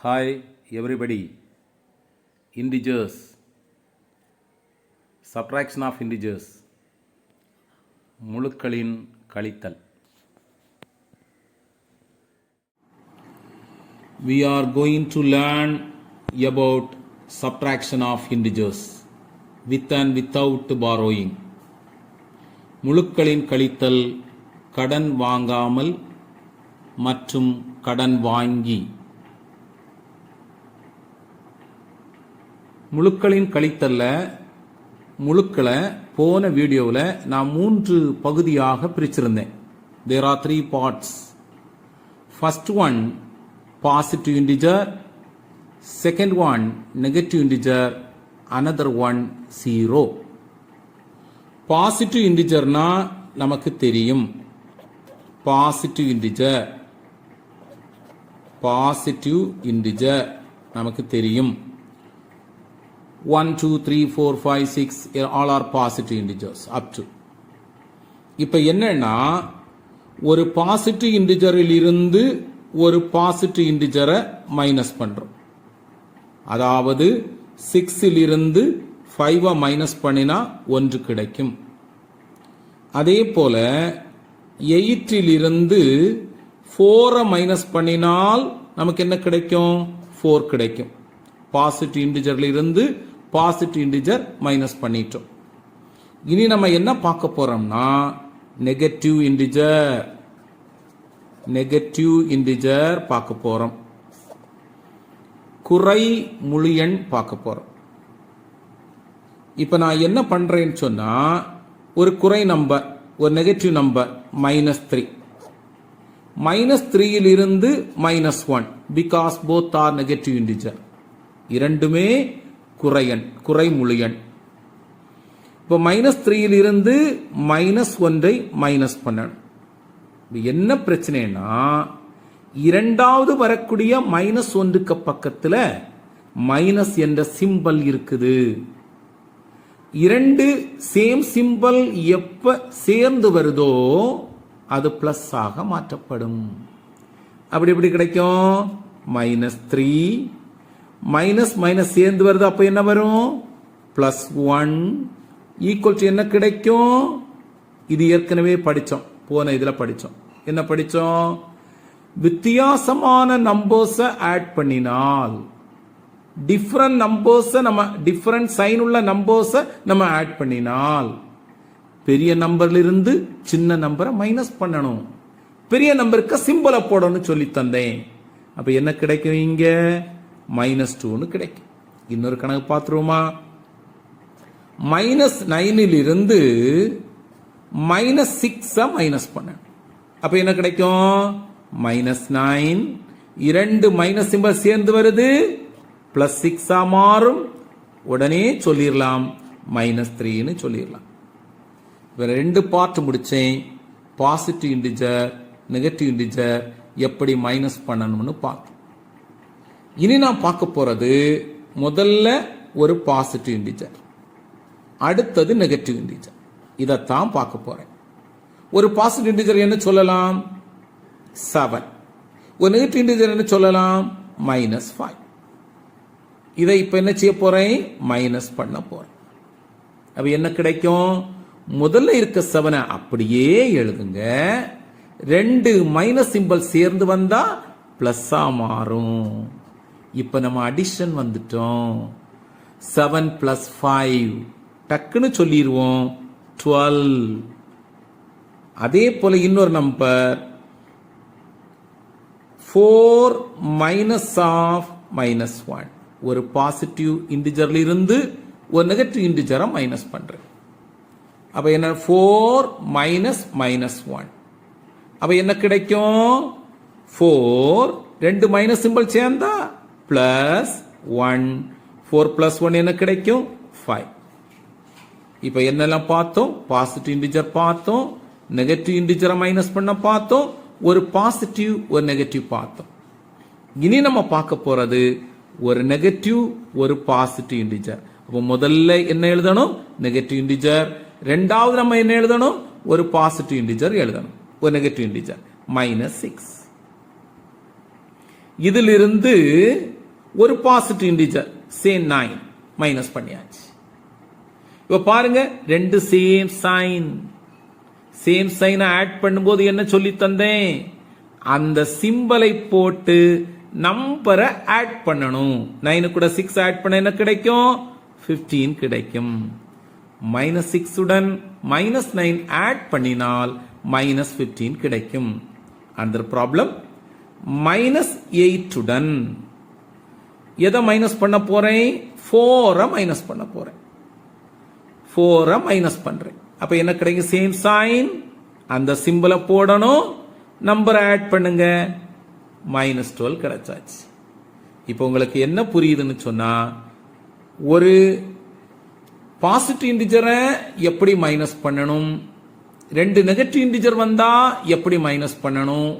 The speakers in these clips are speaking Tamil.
Hi everybody. Integers. Subtraction of integers. முழுக்களின் கழித்தல். We are going to learn about subtraction of integers with and without borrowing. முழுக்களின் கழித்தல் கடன் வாங்காமல் மற்றும் கடன் வாங்கி. முழுக்களின் கழித்தல்ல முழுக்களை போன வீடியோவில் நான் 3 பகுதியாக பிரிச்சிருந்தேன். There are 3 parts. First one positive integer, second one negative integer, another one 0. Positive இன்டிஜர்னா நமக்கு தெரியும். பாசிட்டிவ் இன்டிஜர் நமக்கு தெரியும். 1 2 3 4 5 6 all are positive integers up to. இப்போ என்னன்னா ஒரு பாசிட்டிவ் இன்டிஜரில் இருந்து ஒரு பாசிட்டிவ் இன்டிஜரை மைனஸ் பண்றோம். அதாவது 6 இருந்து 5 மைனஸ் பண்ணினா 1 கிடைக்கும். அதே போல 8 இருந்து 4 மைனஸ் பண்ணினால் நமக்கு என்ன கிடைக்கும்? 4 கிடைக்கும். பாசிட்டிவ் இன்டிஜர்ல இருந்து பாசிட்டிவ் இன்டிஜர் மைனஸ் பண்ணிட்டோம். இனி நம்ம என்ன பார்க்க போறோம்னா நெகட்டிவ் இன்டிஜர் பார்க்க போறோம். குறை முழு எண் பார்க்க போறோம். இப்ப நான் என்ன பண்றேன்னு சொன்னா ஒரு குறை நம்பர், ஒரு நெகட்டிவ் நம்பர் -3. -3 இருந்து -1 because both are negative integer. இரண்டுமே குறை முழு எண். இப்போ -3 இருந்து -1 மைனஸ் பண்ணணும். என்ன பிரச்சனைனா இரண்டாவது வரக்கூடிய -1க்கு பக்கத்துல மைனஸ் என்ற சிம்பல் இருக்குது. இரண்டு சேம் சிம்பல் எப்ப சேர்ந்து வருதோ அது பிளஸ் ஆக மாற்றப்படும். அப்படி எப்படி கிடைக்கும்? -3 மைனஸ் மைனஸ் சேர்ந்து வருது, அப்ப என்ன வரும்? +1 ஈக்குவல் டு என்ன கிடைக்கும்? இது ஏற்கனவே படிச்சோம், போன இதுல படிச்சோம். என்ன படிச்சோம்? வித்தியாசமான நம்பர்ஸ் ஆட் பண்ணினால் டிஃபரண்ட் நம்பர்ஸ் நம்ம டிஃபரண்ட் சைன் உள்ள நம்பர்ஸ் நம்ம ஆட் பண்ணினால் பெரிய நம்பர்ல இருந்து சின்ன நம்பரை மைனஸ் பண்ணணும். பெரிய நம்பருக்கு சிம்பலை போடணும்னு சொல்லி தந்தேன். அப்ப என்ன கிடைக்கும்? இங்க -2 கிடைக்கும். இன்னொரு கணக்கு பார்த்துருவோமா? -9 இருந்து -6 மைனஸ் பண்ண. அப்ப என்ன கிடைக்கும்? -9 இரண்டு மைனஸ் சிம்பல் சேர்ந்து வருது, +6 மாறும். உடனே சொல்லிடலாம் -3 சொல்லிடலாம். ரெண்டு பார்ட் முடிச்சேன். பாசிட்டிவ் இன்டிஜர், நெகட்டிவ் இன்டிஜர் எப்படி மைனஸ் பண்ணணும்னு பார்த்தோம். இனி நான் பார்க்க போறது முதல்ல ஒரு பாசிட்டிவ் இன்டிஜர், அடுத்தது நெகட்டிவ் இன்டிஜர். இதைத்தான் பார்க்க போறேன். ஒரு பாசிட்டிவ் இன்டிஜர் என்ன சொல்லலாம்? 7. ஒரு நெகட்டிவ் இன்டிஜர் என்ன சொல்லலாம்? -5. இதை இப்ப என்ன செய்ய போறேன்? மைனஸ் பண்ண போறேன். அப்ப என்ன கிடைக்கும்? முதல்ல இருக்க 7 அப்படியே எழுதுங்க. ரெண்டு மைனஸ் சிம்பல் சேர்ந்து வந்தா பிளஸ்ஸா மாறும். இப்ப நம்ம அடிஷன் வந்துட்டோம். 7 + 5 டக்குன்னு சொல்லிடுவோம் 12. அதே போல இன்னொரு நம்பர் 4 -1. ஒரு பாசிட்டிவ் இன்டிஜர்ல இருந்து ஒரு நெகட்டிவ் இன்டிஜரை மைனஸ் பண்றேன். அப்ப என்ன? 4 -1. அப்ப என்ன கிடைக்கும்? 4 ரெண்டு மைனஸ் சிம்பல் சேர்ந்தா +1. 4 + 1 என்ன கிடைக்கும்? 5. இப்ப என்னெல்லாம் பார்த்தோம்? பாசிட்டிவ் இன்டிஜர் பார்த்தோம், நெகட்டிவ் இன்டிஜரை மைனஸ் பண்ண பார்த்தோம், ஒரு பாசிட்டிவ் ஒரு நெகட்டிவ் பார்த்தோம். இனி நம்ம பார்க்க போறது ஒரு நெகட்டிவ் ஒரு பாசிட்டிவ் இன்டிஜர். அப்ப முதல்ல என்ன எழுதணும்? Negative integer. ரெண்டாவது நம்ம என்ன எழுதணும்? ஒரு பாசிட்டிவ் இன்டிஜர் எழுதணும், ஒரு நெகட்டிவ் இன்டிஜர் -6. இதிலிருந்து ஒரு பாசிட்டிவ் இன்டிஜர் சேம் 9 மைனஸ் பண்ணியாச்சு. இப்ப பாருங்க, ரெண்டு சேம் சைன் ஆட் பண்ணும்போது என்ன சொல்லி தந்தேன்? அந்த சிம்பலை போட்டு நம்பரை ஆட் பண்ணணும். 9 கூட 6 ஆட் பண்ண என்ன கிடைக்கும்? 15 கிடைக்கும். -6 உடன் -9 ஆட் பண்ணினால் -15 கிடைக்கும். அந்த ப்ராப்ளம் -8 உடன் எதை மைனஸ் பண்ண போறேன்? 4 மைனஸ் பண்ண போறேன். 4 மைனஸ் பண்றேன். அப்ப என்ன கிடைக்கும்? சேம் சைன், அந்த சிம்பலை போடணும், நம்பர் ஆட் பண்ணுங்க, -12 கிடைச்சாச்சு. இப்போ உங்களுக்கு என்ன புரியுதுன்னு சொன்னா, ஒரு பாசிட்டிவ் இன்டிஜரை எப்படி மைனஸ் பண்ணணும், ரெண்டு நெகட்டிவ் இன்டிஜர் வந்தா எப்படி மைனஸ் பண்ணணும்,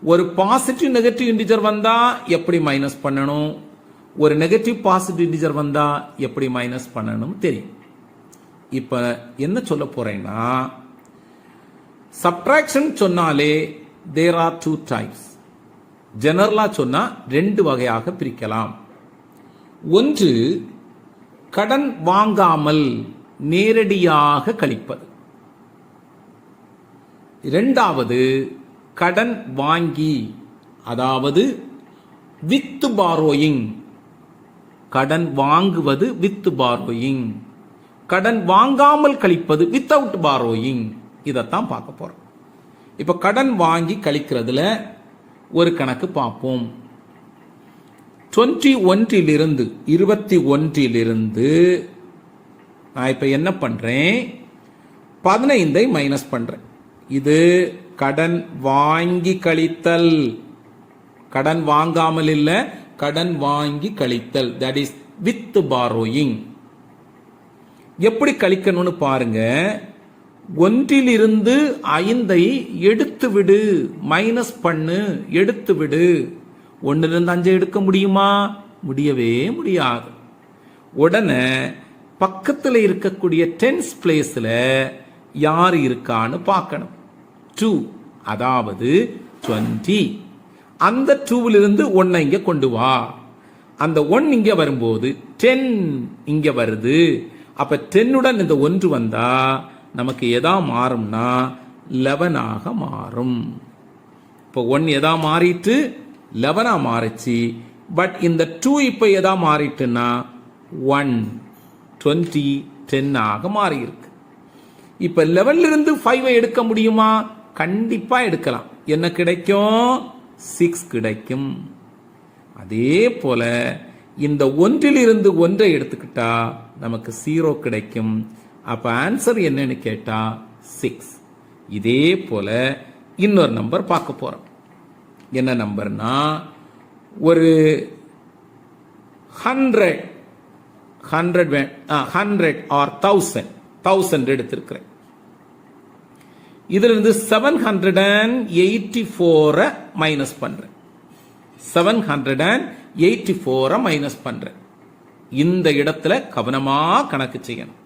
ஒரு பாசிட்டிவ் நெகட்டிவ் இன்டிஜர் வந்தா எப்படி மைனஸ் பண்ணணும், ஒரு நெகட்டிவ் பாசிட்டிவ் இன்டிஜர் வந்தா எப்படி மைனஸ் பண்ணணும் தெரியும். இப்ப என்ன சொல்ல போறேன்னா, சப்ட்ராக்ஷன் சொன்னாலே there are two types. ஜெனரலா சொன்னா ரெண்டு வகையாக பிரிக்கலாம். ஒன்று கடன் வாங்காமல் நேரடியாக கழிப்பது. இரண்டாவது கடன் வாங்கி, அதாவது வித் பாரோயிங். கடன் வாங்குவது வித் பாரோயிங், கடன் வாங்காமல் கழிப்பது வித்தவுட் பாரோயிங். இதைத்தான் பார்க்க போறோம். இப்ப கடன் வாங்கி கழிக்கிறதுல ஒரு கணக்கு பார்ப்போம். 21 நான் இப்ப என்ன பண்றேன்? 15 மைனஸ் பண்றேன். இது கடன் வாங்கி கழித்தல், கடன் வாங்காமல் இல்ல, கடன் வாங்கி கழித்தல், தட் இஸ் வித் பாரோயிங். எப்படி கழிக்கணும்னு பாருங்க. 1 5 எடுத்து விடு, மைனஸ் பண்ணு, எடுத்து விடு. 1 5 எடுக்க முடியுமா? முடியவே முடியாது. உடனே பக்கத்தில் இருக்கக்கூடிய டென்ஸ் பிளேஸ்ல யார் இருக்கான்னு பார்க்கணும். 2, அதாவது 20. அந்த 2 1 இங்க கொண்டு வா. அந்த 1 இங்க வரும்போது 10 இங்க வருது. அப்ப 10 உடன் இந்த 1 வந்தா நமக்கு எதா மாறும்னா 11 ஆக மாறும். இப்போ 1 எதா மாறிட்டு 11 மாறிச்சு. பட் இந்த 2 இப்ப எதா மாறிட்டுன்னா 1 20 10 ஆக மாறி இருக்கு. இப்ப 11 5 எடுக்க முடியுமா? கண்டிப்பா எடுக்கலாம். என்ன கிடைக்கும்? 6 கிடைக்கும். அதே போல இந்த 1 1 எடுத்துக்கிட்டா நமக்கு 0 கிடைக்கும். அப்ப ஆன்சர் என்னன்னு கேட்டா 6. இதே போல இன்னொரு நம்பர் பார்க்க போறோம். என்ன நம்பர்னா, ஒரு 100 ஆர் 1000 எடுத்திருக்கிறேன். இதுல இருந்து 784 மைனஸ் பண்றேன். 784 மைனஸ் பண்றேன். இந்த இடத்துல கவனமா கணக்கு செய்யணும்.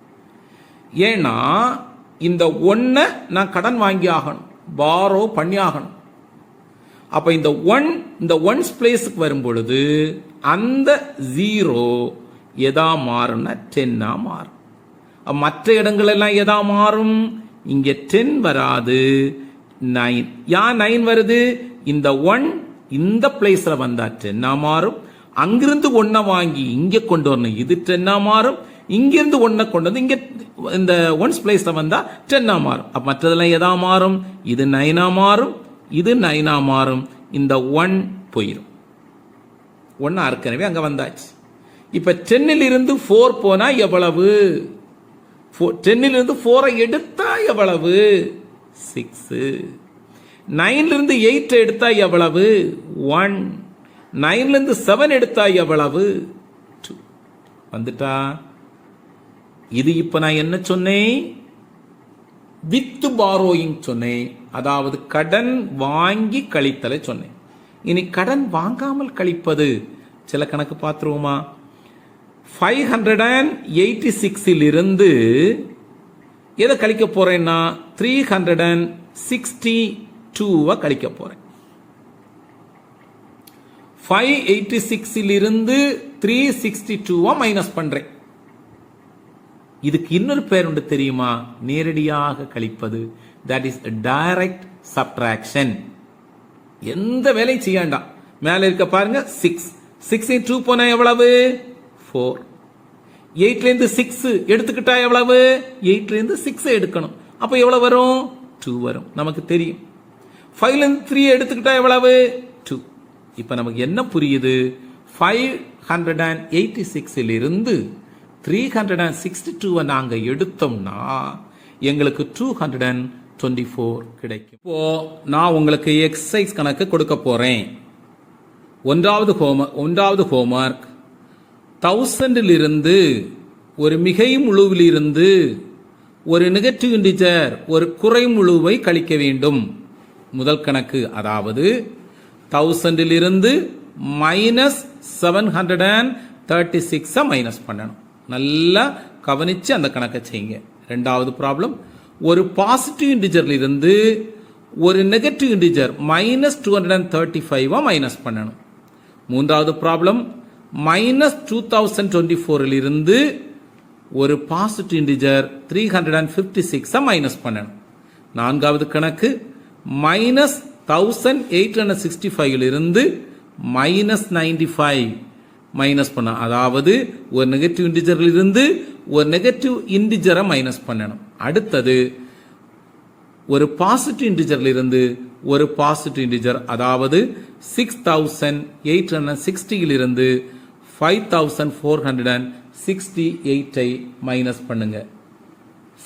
ஏன்னா இந்த 1 நான் கடன் வாங்கி ஆகணும், பாரோ பண்ணி ஆகணும். அப்ப இந்த 1 பிளேஸுக்கு வரும் பொழுது அந்த 0 எதா மாறும்னா 10 மாறும். மற்ற இடங்கள் எல்லாம் எதா மாறும்? இங்க 10 வராது, 9. ஏன் 9 வருது? இந்த 1 இந்த பிளேஸ்ல வந்தா 10 மாறும். அங்கிருந்து 1 வாங்கி இங்க கொண்டு வரணும், இது 10 மாறும். இங்கிருந்து 1 கொண்டு வந்து இங்க இந்த 1 பிளேஸ்ல வந்தா 10 மாறும். அப்ப மற்றதெல்லாம் எதா மாறும்? இது 9 மாறும், இது 9 மாறும். இந்த 1 போயிடும். 1 ஏற்கனவே அங்க வந்தாச்சு. இப்ப 10 4 போனா எவ்வளவு? 10 4 எடுத்தா எவ்வளவு? 6. 9 8 எடுத்தா எவ்வளவு? 1. 9 7 எடுத்தா எவ்வளவு? 2. வந்துட்டா? இது இப்ப நான் என்ன சொன்னேன்? வித் பாரோயிங் சொன்னேன். அதாவது கடன் வாங்கி கழித்தலை சொன்னேன். இனி கடன் வாங்காமல் கழிப்பது சில கணக்கு பார்த்துருவோமா? 586 இருந்து எதை கழிக்க போறேன்னா 362 கழிக்க போறேன். 586 இருந்து 362 மைனஸ் பண்றேன். இதுக்கு இன்னொரு பேர் உண்டு தெரியுமா? நேரடியாக கழிப்பது. That is direct subtraction. எந்த வேலையும் செய்ய வேண்டாம். மேல இருக்க பாருங்க 6 6 2 போனா எவ்வளவு? 4. 8ல இருந்து 6 எடுத்துக்கிட்டா எவ்வளவு? 8ல இருந்து 6 எடுக்கணும். அப்ப எவ்வளவு வரும்? 2 வரும். நமக்கு தெரியும். 5ல இருந்து 3 எடுத்துக்கிட்டா எவ்வளவு? 2. இப்ப நமக்கு என்ன புரியுது? 586 இருந்து 362 நாங்க எடுத்தோம்னா எங்களுக்கு 224 கிடைக்கும். இப்போ நான் உங்களுக்கு எக்ஸசைஸ் கணக்கு கொடுக்க போறேன். ஒன்றாவது ஹோம்வொர்க் 1000 இருந்து ஒரு மிகை முழுவிலிருந்து ஒரு நெகட்டிவ் இன்டிஜர் ஒரு குறை முழுவை கழிக்க வேண்டும். முதல் கணக்கு, அதாவது 1000 இருந்து -736 மைனஸ் பண்ணணும். நல்லா கவனிச்சு அந்த கணக்கை செய்யுங்க. ரெண்டாவது ப்ராப்ளம், ஒரு பாசிட்டிவ் இன்டிஜர்ல இருந்து ஒரு நெகட்டிவ் இன்டிஜர் -235 மைனஸ் பண்ணணும். மூன்றாவது ப்ராப்ளம், -2024 இருந்து ஒரு பாசிட்டிவ் இன்டிஜர் 356 மைனஸ் பண்ணணும். நான்காவது கணக்கு, -1865 இருந்து -95 மைனஸ் பண்ண, அதாவது ஒரு நெகட்டிவ் இன்டிஜர்ல இருந்து ஒரு நெகட்டிவ் இன்டிஜரை மைனஸ் பண்ணணும். அடுத்தது ஒரு பாசிட்டிவ் இன்டிஜர்ல இருந்து ஒரு பாசிட்டிவ் இன்டிஜர், அதாவது 6860 இருந்து 5468 மைனஸ் பண்ணுங்க.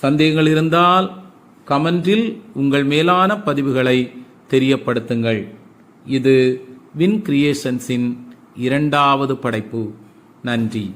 சந்தேகங்கள் இருந்தால் கமெண்டில் உங்கள் மேலான பதிவுகளை தெரியப்படுத்துங்கள். இது வின் கிரியேஷன்ஸின் இரண்டாவது படைப்பு. நன்றி.